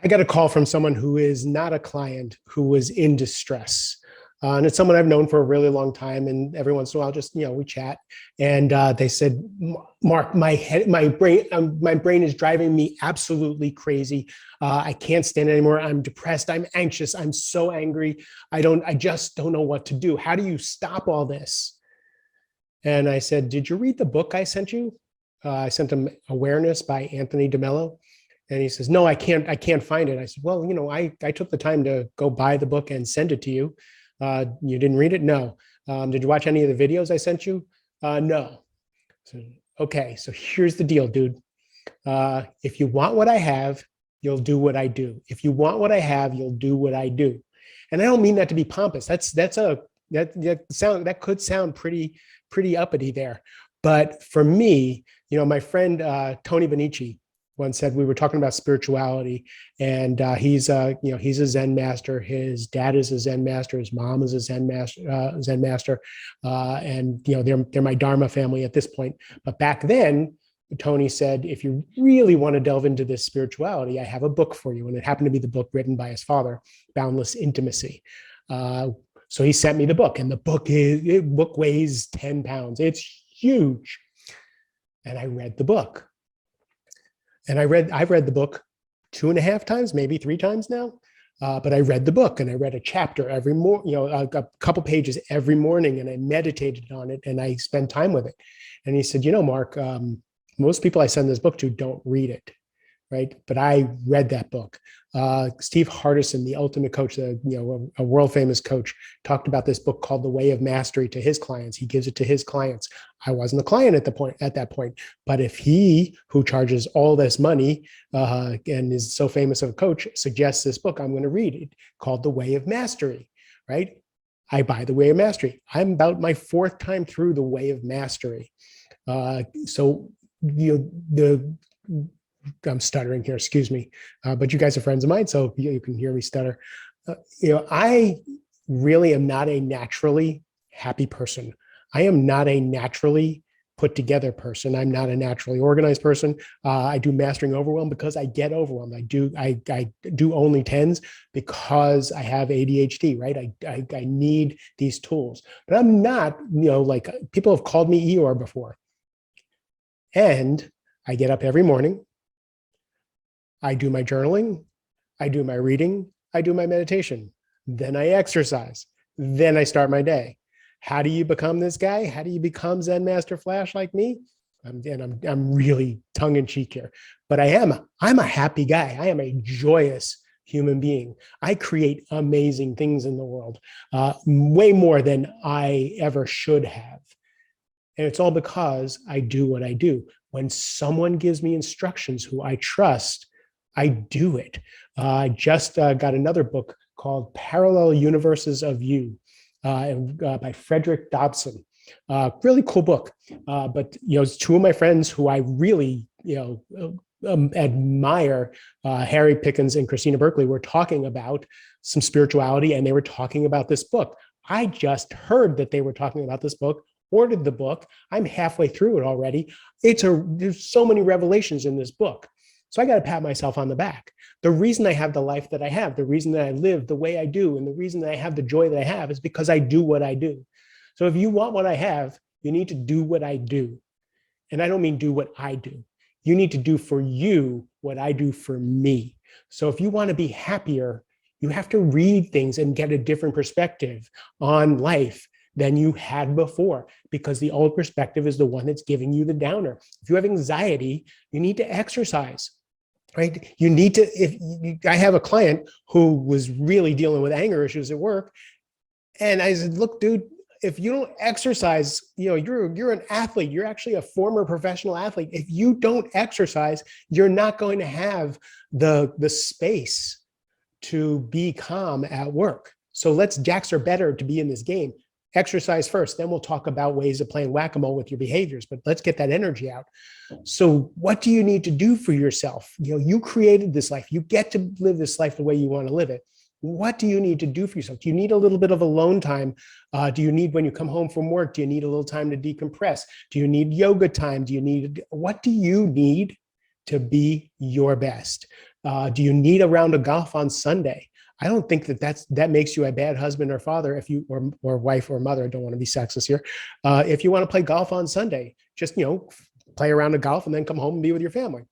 I got a call from someone who is not a client who was in distress. And it's someone I've known for a really long time. And every once in a while, just, we chat. And they said, Mark, my brain is driving me absolutely crazy. I can't stand it anymore. I'm depressed. I'm anxious. I'm so angry. I just don't know what to do. How do you stop all this? And I said, did you read the book I sent you? I sent him Awareness by Anthony DeMello. And he says, no, I can't find it. I said, well, I took the time to go buy the book and send it to you. You didn't read it? No. Did you watch any of the videos I sent you? No. So, okay, so here's the deal, dude. If you want what I have, you'll do what I do. If you want what I have, you'll do what I do. And I don't mean that to be pompous. That could sound pretty uppity there. But for me, my friend Tony Benici once said, we were talking about spirituality, and he's a Zen master. His dad is a Zen master. His mom is a Zen master, and they're my Dharma family at this point. But back then, Tony said, if you really want to delve into this spirituality, I have a book for you, and it happened to be the book written by his father, Boundless Intimacy. So he sent me the book, and the book weighs 10 pounds. It's huge, and I read the book. And I've read the book 2.5 times, maybe 3 times now. But I read the book, and I read a chapter every morning, a couple pages every morning, and I meditated on it, and I spent time with it. And he said, Mark, most people I send this book to don't read it, right? But I read that book. Steve Hardison, the ultimate coach, a world famous coach, talked about this book called The Way of Mastery to his clients. He gives it to his clients. I wasn't a client at that point, but if he, who charges all this money and is so famous of a coach, suggests this book, I'm going to read it, called The Way of Mastery, right? I buy The Way of Mastery. I'm about my 4th time through The Way of Mastery. I'm stuttering here, excuse me, but you guys are friends of mine, so you can hear me stutter. I really am not a naturally happy person. I am not a naturally put together person. I'm not a naturally organized person. I do Mastering Overwhelm because I get overwhelmed. I do only 10s because I have ADHD, right? I need these tools, but I'm not, like people have called me Eeyore before. And I get up every morning. I do my journaling, I do my reading, I do my meditation, then I exercise, then I start my day. How do you become this guy? How do you become Zen Master Flash like me? I'm really tongue in cheek here, but I'm a happy guy. I am a joyous human being. I create amazing things in the world, way more than I ever should have. And it's all because I do what I do. When someone gives me instructions who I trust, I do it. I just got another book called Parallel Universes of You by Frederick Dobson. Really cool book. But, 2 of my friends who I really, admire, Harry Pickens and Christina Berkeley, were talking about some spirituality, and they were talking about this book. I just heard that they were talking about this book, ordered the book. I'm halfway through it already. There's so many revelations in this book. So I got to pat myself on the back. The reason I have the life that I have, the reason that I live the way I do, and the reason that I have the joy that I have is because I do what I do. So if you want what I have, you need to do what I do. And I don't mean do what I do. You need to do for you what I do for me. So if you want to be happier, you have to read things and get a different perspective on life than you had before, because the old perspective is the one that's giving you the downer. If you have anxiety, you need to exercise. Right? You need to, I have a client who was really dealing with anger issues at work. And I said, look, dude, if you don't exercise, you're an athlete. You're actually a former professional athlete. If you don't exercise, you're not going to have the space to be calm at work. So jacks are better to be in this game. Exercise first, then we'll talk about ways of playing whack-a-mole with your behaviors, but let's get that energy out. So what do you need to do for yourself? You created this life. You get to live this life the way you want to live it. What do you need to do for yourself? Do you need a little bit of alone time? Do you need, when you come home from work, do you need a little time to decompress? Do you need yoga time? What do you need to be your best? Do you need a round of golf on Sunday? I don't think that makes you a bad husband or father if you or wife or mother. I don't want to be sexist here. If you want to play golf on Sunday, just play a round of golf and then come home and be with your family.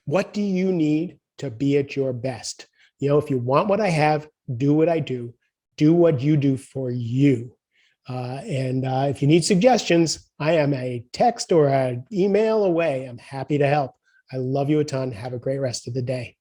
What do you need to be at your best? If you want what I have, do what I do. Do what you do for you. And if you need suggestions, I am a text or an email away. I'm happy to help. I love you a ton. Have a great rest of the day.